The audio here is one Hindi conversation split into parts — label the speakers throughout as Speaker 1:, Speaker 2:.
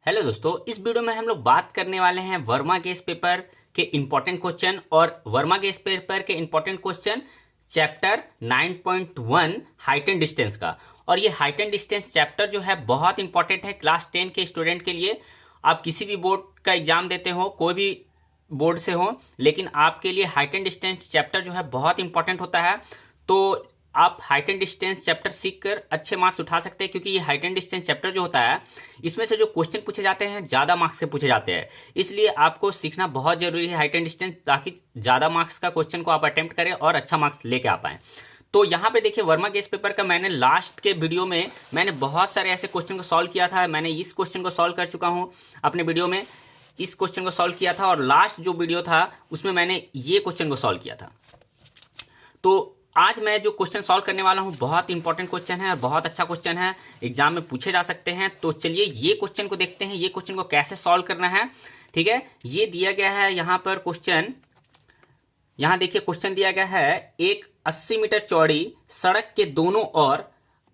Speaker 1: हेलो दोस्तों, इस वीडियो में हम लोग बात करने वाले हैं वर्मा गेस पेपर के इंपॉर्टेंट क्वेश्चन और वर्मा गेस पेपर के important question chapter 9.1 height and distance का। और ये हाइट एंड डिस्टेंस चैप्टर जो है बहुत इंपॉर्टेंट है क्लास 10 के स्टूडेंट के लिए। आप किसी भी बोर्ड का एग्जाम देते हो, कोई भी बोर्ड से हो, लेकिन आपके लिए हाइट एंड डिस्टेंस चैप्टर जो है बहुत इंपॉर्टेंट होता है। तो आप हाइट एंड डिस्टेंस चैप्टर सीख कर अच्छे मार्क्स उठा सकते हैं, क्योंकि ये हाइट एंड डिस्टेंस चैप्टर जो होता है इसमें से जो क्वेश्चन पूछे जाते हैं ज़्यादा मार्क्स से पूछे जाते हैं। इसलिए आपको सीखना बहुत जरूरी है हाइट एंड डिस्टेंस, ताकि ज़्यादा मार्क्स का क्वेश्चन को आप अटेम्प्ट करें और अच्छा मार्क्स लेके आ पाएँ। तो यहाँ पे देखिए, वर्मा गेस पेपर का मैंने लास्ट के वीडियो में मैंने बहुत सारे ऐसे क्वेश्चन को सॉल्व किया था। मैंने इस क्वेश्चन को सॉल्व कर चुका हूँ अपने वीडियो में, इस क्वेश्चन को सॉल्व किया था, और लास्ट जो वीडियो था उसमें मैंने ये क्वेश्चन को सॉल्व किया था। तो आज मैं जो क्वेश्चन सॉल्व करने वाला हूं बहुत इंपॉर्टेंट क्वेश्चन है और बहुत अच्छा क्वेश्चन है, एग्जाम में पूछे जा सकते हैं। तो चलिए ये क्वेश्चन को देखते हैं, ये क्वेश्चन को कैसे सॉल्व करना है। ठीक है, ये दिया गया है यहाँ पर क्वेश्चन। यहाँ देखिए क्वेश्चन दिया गया है, एक 80 मीटर चौड़ी सड़क के दोनों ओर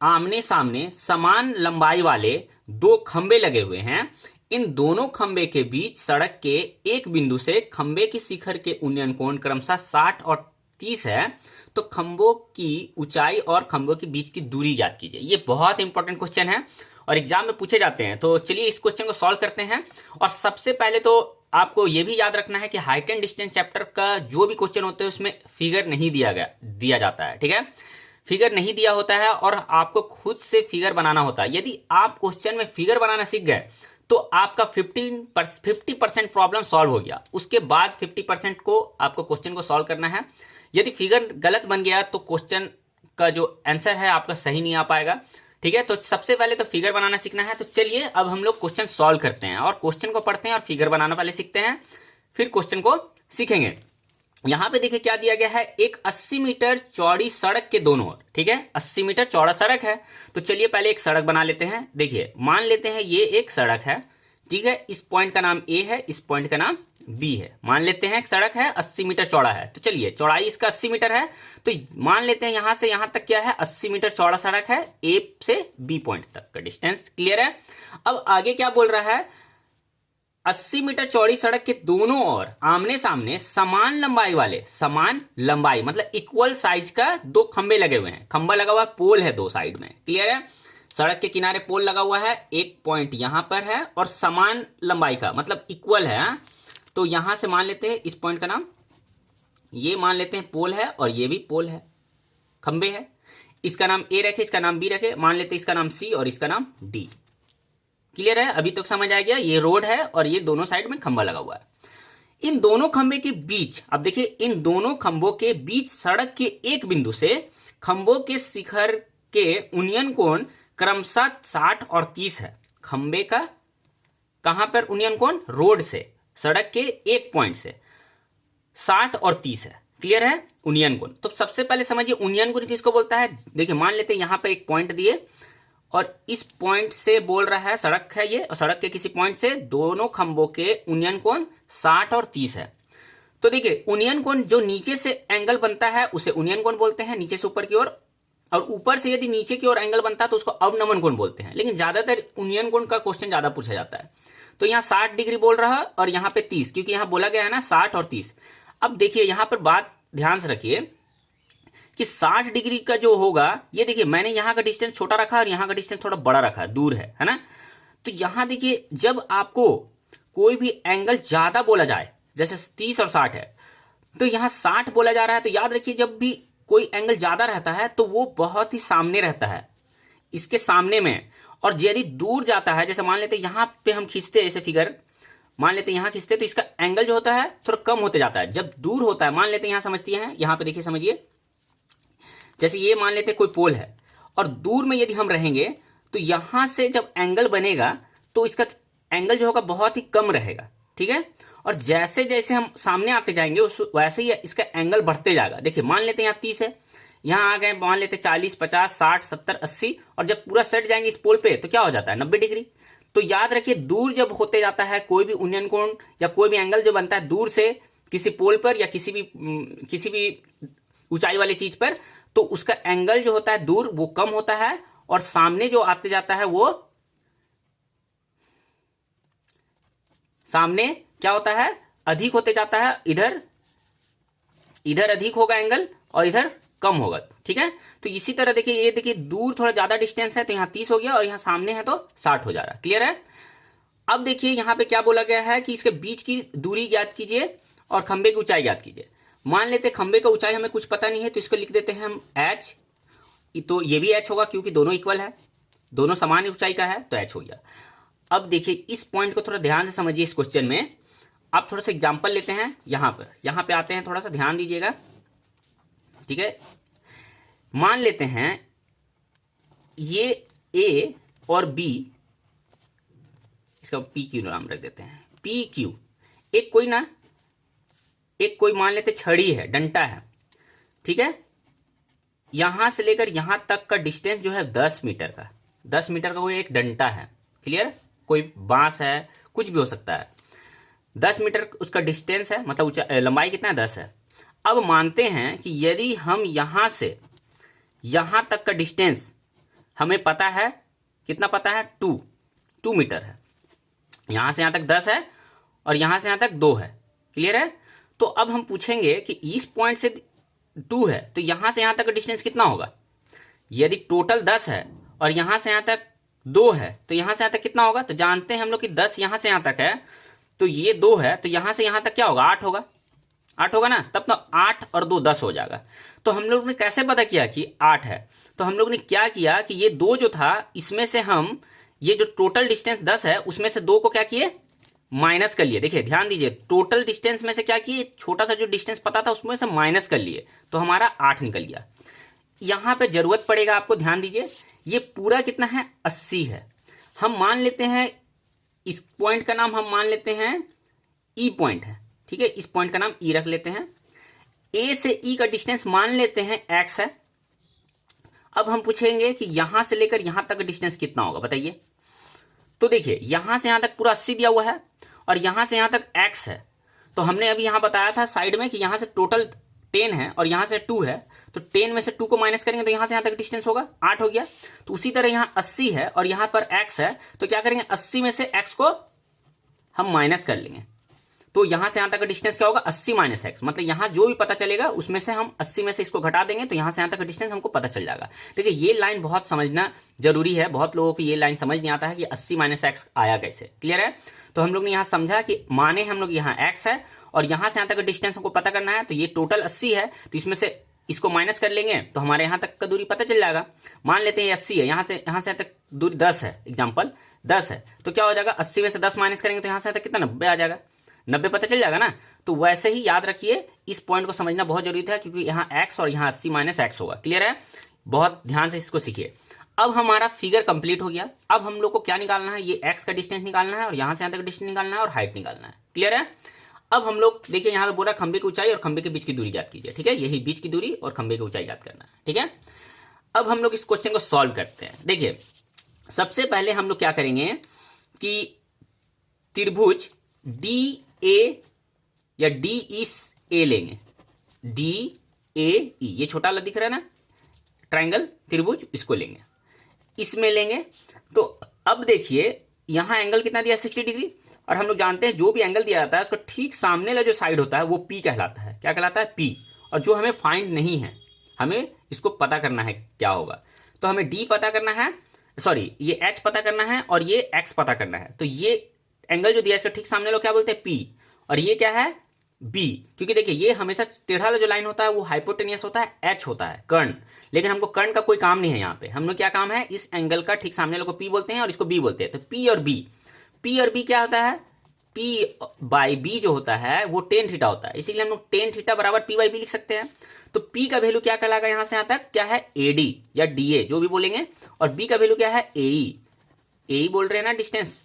Speaker 1: आमने सामने समान लंबाई वाले दो खंबे लगे हुए हैं। इन दोनों खंबे के बीच सड़क के एक बिंदु से खंबे की शिखर के उन्नयन कोण क्रमशः 60 और 30 है। तो खंभों की ऊंचाई और खंभों के बीच की दूरी ज्ञात कीजिए। ये बहुत इंपॉर्टेंट क्वेश्चन है और एग्जाम में पूछे जाते हैं। तो चलिए इस क्वेश्चन को सॉल्व करते हैं। और सबसे पहले तो आपको यह भी याद रखना है कि हाइट एंड डिस्टेंस चैप्टर का जो भी क्वेश्चन होते हैं उसमें फिगर नहीं दिया जाता है। ठीक है, फिगर नहीं दिया होता है और आपको खुद से फिगर बनाना होता है। यदि आप क्वेश्चन में फिगर बनाना सीख गए तो आपका 50% प्रॉब्लम सॉल्व हो गया। उसके बाद 50% को आपको क्वेश्चन को सॉल्व करना है। यदि फिगर गलत बन गया तो क्वेश्चन का जो आंसर है आपका सही नहीं आ पाएगा। ठीक है, तो सबसे पहले तो फिगर बनाना सीखना है। तो चलिए अब हम लोग क्वेश्चन सॉल्व करते हैं और क्वेश्चन को पढ़ते हैं और फिगर बनाना पहले सीखते हैं, फिर क्वेश्चन को सीखेंगे। यहां पे देखिए क्या दिया गया है, एक 80 मीटर चौड़ी सड़क के दोनों ओर। ठीक है, 80 मीटर चौड़ा सड़क है। तो चलिए पहले एक सड़क बना लेते हैं। देखिए मान लेते हैं ये एक सड़क है। ठीक है, इस पॉइंट का नाम ए है, इस पॉइंट का नाम बी है। मान लेते हैं एक सड़क है, 80 मीटर चौड़ा है। तो चलिए चौड़ाई इसका 80 मीटर है। तो मान लेते हैं यहां से यहां तक क्या है, 80 मीटर चौड़ा सड़क है। ए से बी पॉइंट तक का डिस्टेंस क्लियर है। अब आगे क्या बोल रहा है, 80 मीटर चौड़ी सड़क के दोनों ओर आमने सामने समान लंबाई वाले, समान लंबाई मतलब इक्वल साइज का दो खंबे लगे हुए हैं। खंबा लगा हुआ है, पोल है दो साइड में। क्लियर है, सड़क के किनारे पोल लगा हुआ है, एक पॉइंट यहां पर है और समान लंबाई का मतलब इक्वल है। तो यहां से मान लेते हैं इस पॉइंट का नाम, ये मान लेते हैं पोल है और ये भी पोल है, खंबे है। इसका नाम ए रखे, इसका नाम बी रखे, मान लेते हैं इसका नाम सी और इसका नाम डी। क्लियर है, अभी तक समझ आ गया। ये रोड है और ये दोनों साइड में खंबा लगा हुआ है। इन दोनों खंबे के बीच, अब देखिए इन दोनों खंभों के बीच सड़क के एक बिंदु से खंभों के शिखर के उन्नयन कोण क्रमशः 60 और 30 है। खंबे का कहां पर उन्नयन कोण, रोड से, सड़क के एक पॉइंट से 60 और 30 है। क्लियर है, उन्नयन कोण। तो सबसे पहले समझिए उन्नयन कोण किसको बोलता है। देखिए मान लेते हैं यहां पर एक पॉइंट दिए और इस पॉइंट से बोल रहा है, सड़क है ये, और सड़क के किसी पॉइंट से दोनों खंभों के उन्नयन कोण 60 और 30 है। तो देखिए उन्नयन कोण जो नीचे से एंगल बनता है उसे उन्नयन कोण बोलते हैं, नीचे से ऊपर की ओर। और ऊपर से यदि नीचे की ओर एंगल बनता है तो उसको अवनमन कोण बोलते हैं। लेकिन ज्यादातर उन्नयन कोण का क्वेश्चन ज्यादा पूछा जाता है। तो यहाँ 60 डिग्री बोल रहा है और यहाँ पे 30, क्योंकि यहाँ बोला गया है ना 60 और 30। अब देखिए यहाँ पर बात ध्यान से रखिए कि 60 डिग्री का जो होगा, ये देखिए मैंने यहाँ का डिस्टेंस छोटा रखा और यहाँ का डिस्टेंस थोड़ा बड़ा रखा, दूर है ना। तो यहाँ देखिए जब आपको कोई भी एंगल ज्यादा बोला जाए, जैसे 30 और 60 है, तो यहाँ 60 बोला जा रहा है, तो याद रखिए जब भी कोई एंगल ज्यादा रहता है तो वो बहुत ही सामने रहता है, इसके सामने में। और यदि दूर जाता है, जैसे मान लेते हैं यहाँ पे हम खींचते हैं ऐसे फिगर, मान लेते हैं यहाँ खींचते तो इसका एंगल जो होता है थोड़ा कम होते जाता है। जब दूर होता है, मान लेते हैं यहाँ समझती हैं, यहाँ पे देखिए समझिए, जैसे ये मान लेते कोई पोल है और दूर में यदि हम रहेंगे तो यहां से जब एंगल बनेगा तो इसका एंगल जो होगा बहुत ही कम रहेगा। ठीक है, और जैसे जैसे हम सामने आते जाएंगे उस वैसे ही इसका एंगल बढ़ते जाएगा। देखिए मान लेते हैं यहाँ 30 है, यहाँ आ गए मान लेते 40, 50, 60, 70, 80, और जब पूरा सेट जाएंगे इस पोल पे तो क्या हो जाता है 90 डिग्री। तो याद रखिए दूर जब होते जाता है कोई भी उन्नयन कोण या कोई भी एंगल जो बनता है दूर से किसी पोल पर या किसी भी ऊंचाई वाली चीज पर, तो उसका एंगल जो होता है दूर वो कम होता है और सामने जो आते जाता है वो सामने क्या होता है, अधिक होते जाता है, इधर इधर अधिक होगा एंगल और इधर कम होगा, ठीक है। तो इसी तरह देखिए, ये देखिए दूर थोड़ा ज्यादा डिस्टेंस है तो यहाँ 30 हो गया और यहाँ सामने है तो 60 हो जा रहा है, क्लियर है। अब देखिए यहाँ पे क्या बोला गया है कि इसके बीच की दूरी ज्ञात कीजिए और खंबे की ऊंचाई ज्ञात कीजिए। मान लेते खंबे का ऊंचाई हमें कुछ पता नहीं है तो इसको लिख देते हैं हम h, तो ये भी h होगा क्योंकि दोनों इक्वल है, दोनों समान ऊंचाई का है तो h हो गया। अब देखिए इस पॉइंट को थोड़ा ध्यान से समझिए। इस क्वेश्चन में आप थोड़ा सा एग्जाम्पल लेते हैं, यहाँ पे आते हैं, थोड़ा सा ध्यान दीजिएगा, ठीक है। मान लेते हैं ये ए और बी, इसका पी क्यू नाम रख देते हैं, पी क्यू। एक कोई मान लेते छड़ी है, डंटा है, ठीक है। यहां से लेकर यहां तक का डिस्टेंस जो है 10 मीटर का, 10 मीटर का कोई एक डंटा है, क्लियर। कोई बांस है, कुछ भी हो सकता है, 10 मीटर उसका डिस्टेंस है, मतलब लंबाई कितना है, 10 है। अब मानते हैं कि यदि हम यहां से यहां तक का डिस्टेंस हमें पता है, कितना पता है, 2 मीटर है। यहां से यहां तक 10 है और यहां से यहां तक 2 है, क्लियर है। तो अब हम पूछेंगे कि इस पॉइंट से 2 है तो यहां से यहां तक का डिस्टेंस कितना होगा। यदि टोटल 10 है और यहां से यहां तक 2 है तो यहां से यहां तक कितना होगा। तो जानते हैं हम लोग कि 10 यहां से यहां तक है तो ये 2 है, तो यहां से यहां तक क्या होगा, 8 होगा, 8 होगा ना। तब तो 8 और 2 10 हो जाएगा। तो हम लोग ने कैसे पता किया कि 8 है, तो हम लोग ने क्या किया कि ये 2 जो था इसमें से हम ये जो टोटल डिस्टेंस 10 है उसमें से 2 को क्या किए, माइनस कर लिए। देखिए ध्यान दीजिए, टोटल डिस्टेंस में से क्या किए, छोटा सा जो डिस्टेंस पता था उसमें से माइनस कर लिए तो हमारा 8 निकल गया। यहां पे जरूरत पड़ेगा आपको, ध्यान दीजिए, ये पूरा कितना है, 80 है। हम मान लेते हैं इस पॉइंट का नाम हम मान लेते हैं ई पॉइंट है, ठीक है। इस पॉइंट का नाम ई रख लेते हैं। ए से ई का डिस्टेंस मान लेते हैं एक्स है। अब हम पूछेंगे कि यहां से लेकर यहां तक का डिस्टेंस कितना होगा, बताइए। तो देखिए यहां से यहां तक पूरा 80 दिया हुआ है और यहां से यहां तक x है। तो हमने अभी यहां बताया था साइड में कि यहां से टोटल 10 है और यहां से 2 है, तो 10 में से 2 को माइनस करेंगे तो यहां से यहां तक डिस्टेंस होगा 8 हो गया। तो उसी तरह यहां 80 है और यहां पर x है, तो क्या करेंगे, 80 में से x को हम माइनस कर लेंगे। तो यहां से यहां तक का डिस्टेंस क्या होगा, 80 माइनस एक्स, मतलब यहां जो भी पता चलेगा उसमें से हम 80 में से इसको घटा देंगे तो यहां से यहां तक का डिस्टेंस हमको पता चल जाएगा। देखिए ये लाइन बहुत समझना जरूरी है, बहुत लोगों को ये लाइन समझ नहीं आता है कि 80 माइनस एक्स आया कैसे, क्लियर है। तो हम लोग ने यहाँ समझा कि माने हम लोग यहाँ x है और यहां से यहां तक का डिस्टेंस हमको पता करना है, तो ये टोटल 80 है तो इसमें से इसको माइनस कर लेंगे तो हमारे यहाँ तक का दूरी पता चल जाएगा। मान लेते हैं 80 है, यहाँ से तक दूरी 10 है, एग्जाम्पल 10 है, तो क्या हो जाएगा, 80 में से 10 माइनस करेंगे तो यहाँ से तक कितना, 90 आ जाएगा, 90 पता चल जाएगा ना। तो वैसे ही याद रखिए, इस पॉइंट को समझना बहुत जरूरी था क्योंकि यहाँ x और यहाँ 80 माइनस एक्स होगा, क्लियर है। बहुत ध्यान से इसको सीखिए। अब हमारा फिगर कंप्लीट हो गया। अब हम लोग को क्या निकालना है, ये x का डिस्टेंस निकालना है और यहां से यहां तक डिस्टेंस निकालना है और हाइट निकालना है, क्लियर है। अब हम लोग देखिए यहाँ पे बोला खंबे की ऊंचाई और खंबे के बीच की दूरी ज्ञात कीजिए, ठीक है। यही बीच की दूरी और खंबे की ऊंचाई ज्ञात करना है, ठीक है। अब हम लोग इस क्वेश्चन को सॉल्व करते हैं। देखिए सबसे पहले हम लोग क्या करेंगे कि त्रिभुज डी ए या डी ई ए लेंगे, डी ए ई, ये छोटा वाला दिख रहा है ना ट्राइंगल त्रिभुज, इसको लेंगे, इसमें लेंगे। तो अब देखिए यहां एंगल कितना दिया, 60 डिग्री, और हम लोग जानते हैं जो भी एंगल दिया जाता है उसका ठीक सामने वाला जो साइड होता है वो P कहलाता है। क्या कहलाता है, P। और जो हमें फाइंड नहीं है, हमें इसको पता करना है क्या होगा, तो हमें D पता करना है, सॉरी ये H पता करना है और ये X पता करना है। तो ये एंगल जो दिया इसका ठीक सामने लोग क्या बोलते हैं, P, और ये क्या है, B। क्योंकि देखिए ये हमेशा टेढ़ा वाला जो लाइन होता है वो हाइपोटेनियस होता है, H होता है कर्ण, लेकिन हमको कर्ण का कोई काम नहीं है यहाँ पे। हम लोग क्या काम है, इस एंगल का ठीक सामने लोग को P बोलते हैं और इसको B बोलते हैं। तो P और B क्या होता है, P बाई B जो होता है वो टेन थीटा होता है, इसीलिए हम लोग टेन थीटा बराबर P बाई B लिख सकते हैं। तो P का वैल्यू क्या कहलाएगा, यहां से यहां तक क्या है, AD या DA जो भी बोलेंगे, और B का वैल्यू क्या है, AE बोल रहे हैं ना डिस्टेंस,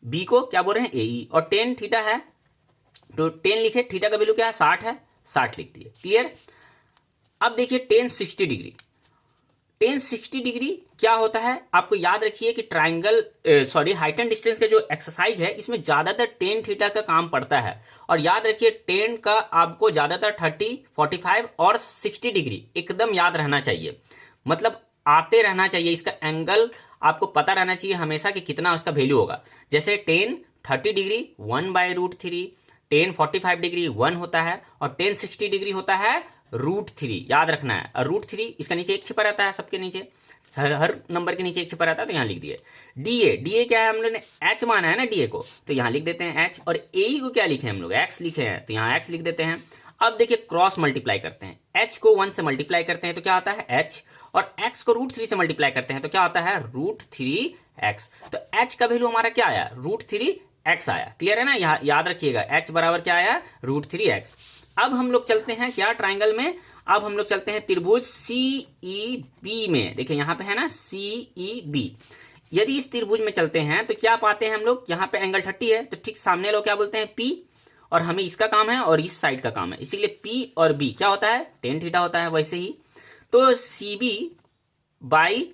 Speaker 1: B को क्या बोल रहे हैं, AE, और टेन थीटा है तो 10 लिखे, थीटा का वैल्यू क्या है, 60 है, 60 लिख दिए, क्लियर। अब देखिए टेन 60 डिग्री, टेन 60 डिग्री क्या होता है, आपको याद रखिए कि triangle sorry height and distance का जो एक्सरसाइज है इसमें ज्यादातर टेन थीटा का काम पड़ता है। और याद रखिए टेन का आपको ज्यादातर 30, 45 और 60 डिग्री एकदम याद रहना चाहिए, मतलब आते रहना चाहिए। इसका एंगल आपको पता रहना चाहिए हमेशा कि कितना उसका वैल्यू होगा। जैसे 10 30 डिग्री 1/√3, tan 45 डिग्री 1 होता है और tan 60 डिग्री होता है √3, याद रखना है। और √3 इसका नीचे एक छिपा रहता है, सबके नीचे हर नंबर के नीचे एक छिपा रहता है, तो यहाँ लिख दिए। DA क्या है, हम लोग ने H माना है ना DA को, तो यहाँ लिख देते हैं H। और AE को क्या लिखे हम लोग, X लिखे हैं, तो यहाँ X लिख देते हैं। अब देखिए क्रॉस मल्टीप्लाई करते हैं, H को 1 से मल्टीप्लाई करते हैं तो क्या आता है H, और X को √3 से मल्टीप्लाई करते हैं तो क्या आता है √3x। तो H का वैल्यू हमारा क्या आया, √3x आया। क्लियर है ना, यहाँ याद रखिएगा H बराबर क्या आया, √3x। अब हम लोग चलते हैं क्या ट्राइंगल में, अब हम लोग चलते हैं त्रिभुज CEB में। देखिए यहाँ पे है ना CEB, यदि इस त्रिभुज में चलते हैं तो क्या पाते हैं हम लोग, यहाँ पे एंगल 30 है तो ठीक सामने लोग क्या बोलते हैं P, और हमें इसका काम है और इस साइड का काम है, इसीलिए P और B क्या होता है, tan थीटा होता है। वैसे ही तो CB बाई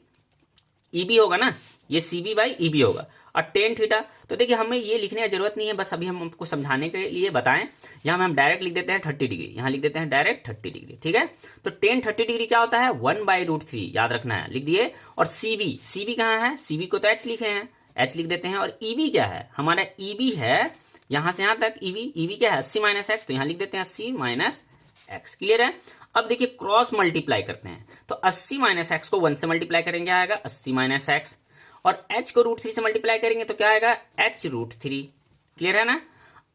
Speaker 1: EB होगा ना, ये CB बाई EB होगा, और tan थीटा। तो देखिए हमें ये लिखने की जरूरत नहीं है, बस अभी हम आपको समझाने के लिए बताएं। यहाँ में हम डायरेक्ट लिख देते हैं 30 डिग्री, यहाँ लिख देते हैं डायरेक्ट 30 डिग्री, ठीक है। तो tan 30 डिग्री क्या होता है 1/√3, याद रखना है, लिख दिए। और CB कहाँ है, CB को तो H लिखे हैं, H लिख देते हैं। और EB क्या है, हमारा EB है यहाँ से यहाँ तक, EB क्या है 80 - x, तो यहाँ लिख देते हैं 80 - x। क्लियर है। अब देखिए क्रॉस मल्टीप्लाई करते हैं, तो 80 - x को 1 से मल्टीप्लाई करेंगे आएगा 80 - x, और h को √3 से मल्टीप्लाई करेंगे तो क्या आएगा h√3। क्लियर है ना।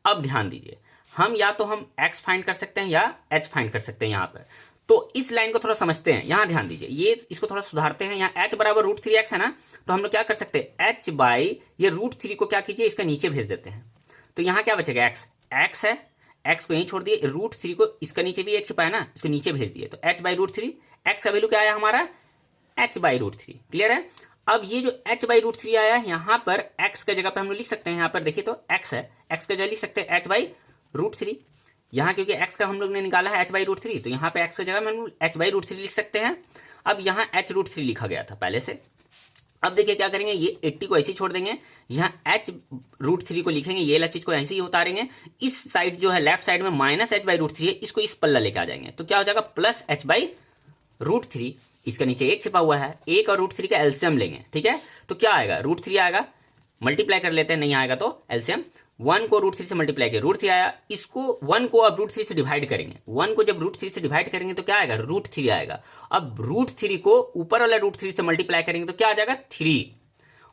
Speaker 1: अब ध्यान दीजिए, हम या तो हम x फाइंड कर सकते हैं या h फाइंड कर सकते हैं यहाँ पर। तो इस लाइन को थोड़ा समझते हैं, यहाँ ध्यान दीजिए, ये इसको थोड़ा सुधारते हैं। यहाँ h बराबर √3x है ना, तो हम लोग क्या कर सकते हैं, h बाई ये √3 को क्या कीजिए, इसका नीचे भेज देते हैं। तो यहाँ क्या बचेगा, x है, x को यहीं छोड़ दिए, √3 को इसका नीचे भी एक छिपा है ना, इसको नीचे भेज दिए, तो h बाई √3, x का वैल्यू क्या आया हमारा h बाई √3। क्लियर है। अब ये जो h बाई √3 आया, यहाँ पर x का जगह पे हम लोग लिख सकते हैं, यहाँ पर देखिए तो x है, x का जगह लिख सकते हैं h बाई √3। यहाँ क्योंकि x का हम लोग ने निकाला है h बाई √3, तो यहाँ पे x का जगह में हम लोग h बाई √3 लिख सकते हैं। अब यहाँ h√3 लिखा गया था पहले से। अब देखिए क्या करेंगे, ये 80 को ऐसे ही छोड़ देंगे, यहाँ h√3 को लिखेंगे, ये वाला चीज को ऐसे ही उतारेंगे, इस साइड जो है लेफ्ट साइड में -h बाई √3 है, इसको इस पल्ला लेके आ जाएंगे, तो क्या हो जाएगा +h बाई √3। इसका नीचे एक छिपा हुआ है, एक और √3 का एलसीएम लेंगे, ठीक है। तो क्या आएगा, √3 आएगा, मल्टीप्लाई कर लेते हैं, नहीं आएगा तो एलसीएम 1 को √3 से मल्टीप्लाई किया, √3 आया, इसको 1 को अब √3 से डिवाइड करेंगे, 1 को जब √3 से डिवाइड करेंगे तो क्या आएगा, √3 आएगा। अब √3 को ऊपर वाला √3 से मल्टीप्लाई करेंगे तो क्या आ जाएगा 3,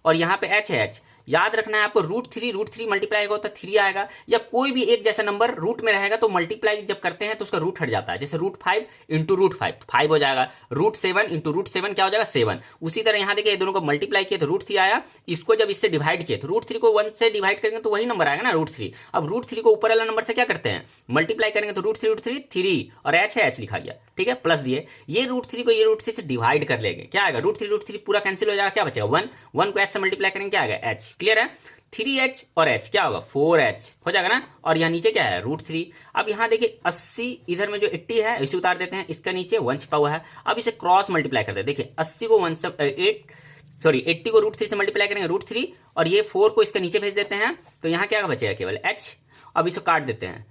Speaker 1: और यहाँ पे h है, h याद रखना है आपको, √3 मल्टीप्लाई होगा तो 3 आएगा, या कोई भी एक जैसा नंबर रूट में रहेगा तो मल्टीप्लाई जब करते हैं तो उसका रूट हट जाता है, जैसे √5 इंटू √5 5 हो जाएगा, √7 इंटू √7 क्या हो जाएगा 7। उसी तरह यहाँ देखिए दोनों को मल्टीप्लाई किए तो √3 आया, इसको जब इससे डिवाइड किए तो √3 को 1 से डिवाइड करेंगे तो वही नंबर आएगा ना √3। अब √3 को ऊपर वाला नंबर से क्या करते हैं, मल्टीप्लाई करेंगे तो √3 3, और h है, h लिखा गया, ठीक है, प्लस दिए, ये √3 को ये √3 से डिवाइड कर लेंगे, क्या आएगा √3 पूरा कैंसिल हो जाएगा, क्या बचेगा 1 को h से मल्टीप्लाई करेंगे क्या आएगा h। क्लियर है। 3h और h क्या होगा 4h हो जाएगा ना, और यहाँ नीचे क्या है √3। अब यहाँ देखिए 80 इधर में जो 80 है इसे उतार देते हैं, इसका नीचे 1 छिपा हुआ है, अब इसे क्रॉस मल्टीप्लाई करते हैं। देखिए 80 को 80 को √3 से मल्टीप्लाई करेंगे √3, और ये 4 को इसका नीचे भेज देते हैं, तो यहाँ क्या बचेगा केवल h। अब इसे काट देते हैं,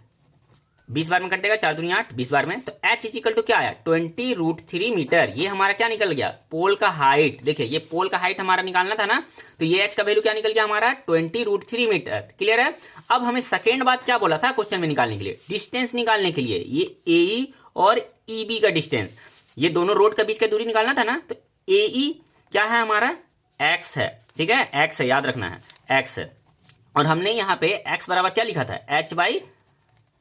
Speaker 1: 20 बार में कट देगा, 4 दूनी 8, 20 बार में, तो h इक्वल टू क्या आया 20√3 मीटर। ये हमारा क्या निकल गया, पोल का हाइट। देखिए ये पोल का हाइट हमारा निकालना था ना, तो ये h का वैल्यू क्या निकल गया हमारा 20√3 मीटर। क्लियर है। अब हमें सेकेंड बात क्या बोला था क्वेश्चन में निकालने के लिए, डिस्टेंस निकालने के लिए, ये AE और EB का डिस्टेंस, ये दोनों रोड के बीच का दूरी निकालना था ना, तो AE क्या है हमारा x है, ठीक है, x है, याद रखना है x है, और हमने यहाँ पे x बराबर क्या लिखा था h बाई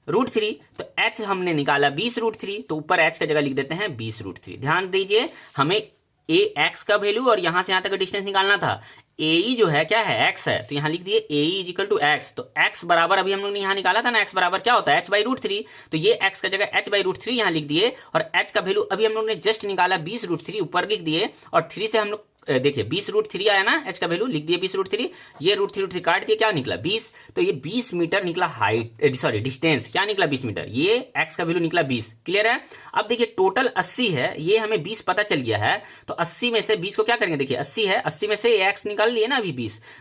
Speaker 1: √3, तो h हमने निकाला 20√3, तो ऊपर h का जगह लिख देते हैं 20√3। ध्यान दीजिए हमें ax का वैल्यू और यहां से यहां तक का डिस्टेंस निकालना था, AE जो है क्या है x है, तो यहां लिख दिए AE इक्वल टू x, तो x बराबर अभी हम लोग ने यहां निकाला था ना, x बराबर क्या होता है h बाई √3, तो ये x का जगह h बाई √3 यहां लिख दिए, और h का वैल्यू अभी हम लोग ने जस्ट निकाला 20√3 ऊपर लिख दिए, और 3 से हम लोग देखिए 20√3 आया ना, h का वैल्यू लिख दिए 20√3, ये √3 काट दिए, क्या निकला 20, तो ये 20 मीटर निकला हाइट, सॉरी डिस्टेंस क्या निकला 20 मीटर, ये x का वैल्यू निकला 20। क्लियर है। अब देखिए टोटल 80 है, ये हमें 20 पता चल गया है, तो 80 में से 20 को क्या करेंगे, देखिए 80 है, 80 में से x निकाल लिए ना अभी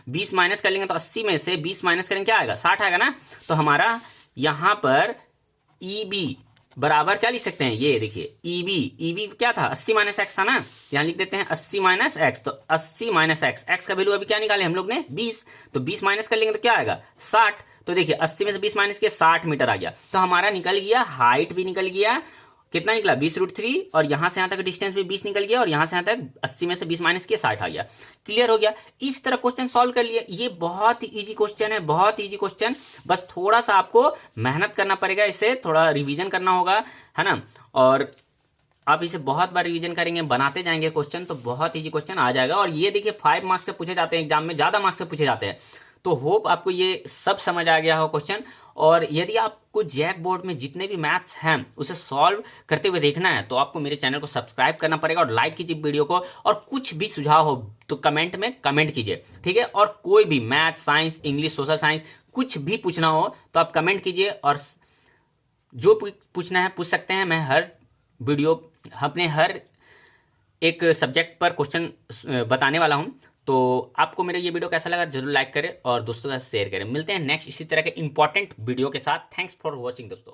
Speaker 1: 20 माइनस कर लेंगे, तो 80 में से 20 माइनस करेंगे क्या आएगा 60 आएगा ना, तो हमारा यहाँ पर EB बराबर क्या लिख सकते हैं, ये देखिए ईवी क्या था 80 माइनस एक्स था ना, यहाँ लिख देते हैं 80 माइनस एक्स। तो 80 माइनस एक्स, एक्स का वैल्यू अभी क्या निकाले हम लोग ने 20, तो 20 माइनस कर लेंगे तो क्या आएगा 60। तो देखिए 80 में से 20 माइनस किया 60 मीटर आ गया। तो हमारा निकल गया, हाइट भी निकल गया, कितना निकला 20√3, और यहां से यहां तक डिस्टेंस भी 20 निकल गया, और यहां से यहां तक 80 में से 20 माइनस किया 60 आ गया। क्लियर हो गया। इस तरह क्वेश्चन सॉल्व कर लिए। ये बहुत ही इजी क्वेश्चन है, बहुत इजी क्वेश्चन, बस थोड़ा सा आपको मेहनत करना पड़ेगा, इसे थोड़ा रिवीजन करना होगा, है ना। और आप इसे बहुत बार रिवीजन करेंगे, बनाते जाएंगे क्वेश्चन, तो बहुत इजी क्वेश्चन आ जाएगा। और ये देखिए 5 मार्क्स से पूछे जाते हैं एग्जाम में, ज्यादा मार्क्स से पूछे जाते हैं। तो होप आपको ये सब समझ आ गया हो क्वेश्चन। और यदि आपको जैक बोर्ड में जितने भी मैथ्स हैं उसे सॉल्व करते हुए देखना है, तो आपको मेरे चैनल को सब्सक्राइब करना पड़ेगा और लाइक कीजिए वीडियो को। और कुछ भी सुझाव हो तो कमेंट में कमेंट कीजिए, ठीक है। और कोई भी maths, science, English, social science कुछ भी पूछना हो तो आप कमेंट कीजिए, और जो पूछना है पूछ सकते हैं। मैं हर वीडियो अपने हर एक सब्जेक्ट पर क्वेश्चन बताने वाला हूं। तो आपको मेरा ये वीडियो कैसा लगा जरूर लाइक करें और दोस्तों के साथ शेयर करें। मिलते हैं नेक्स्ट इसी तरह के इंपॉर्टेंट वीडियो के साथ। थैंक्स फॉर वॉचिंग दोस्तों।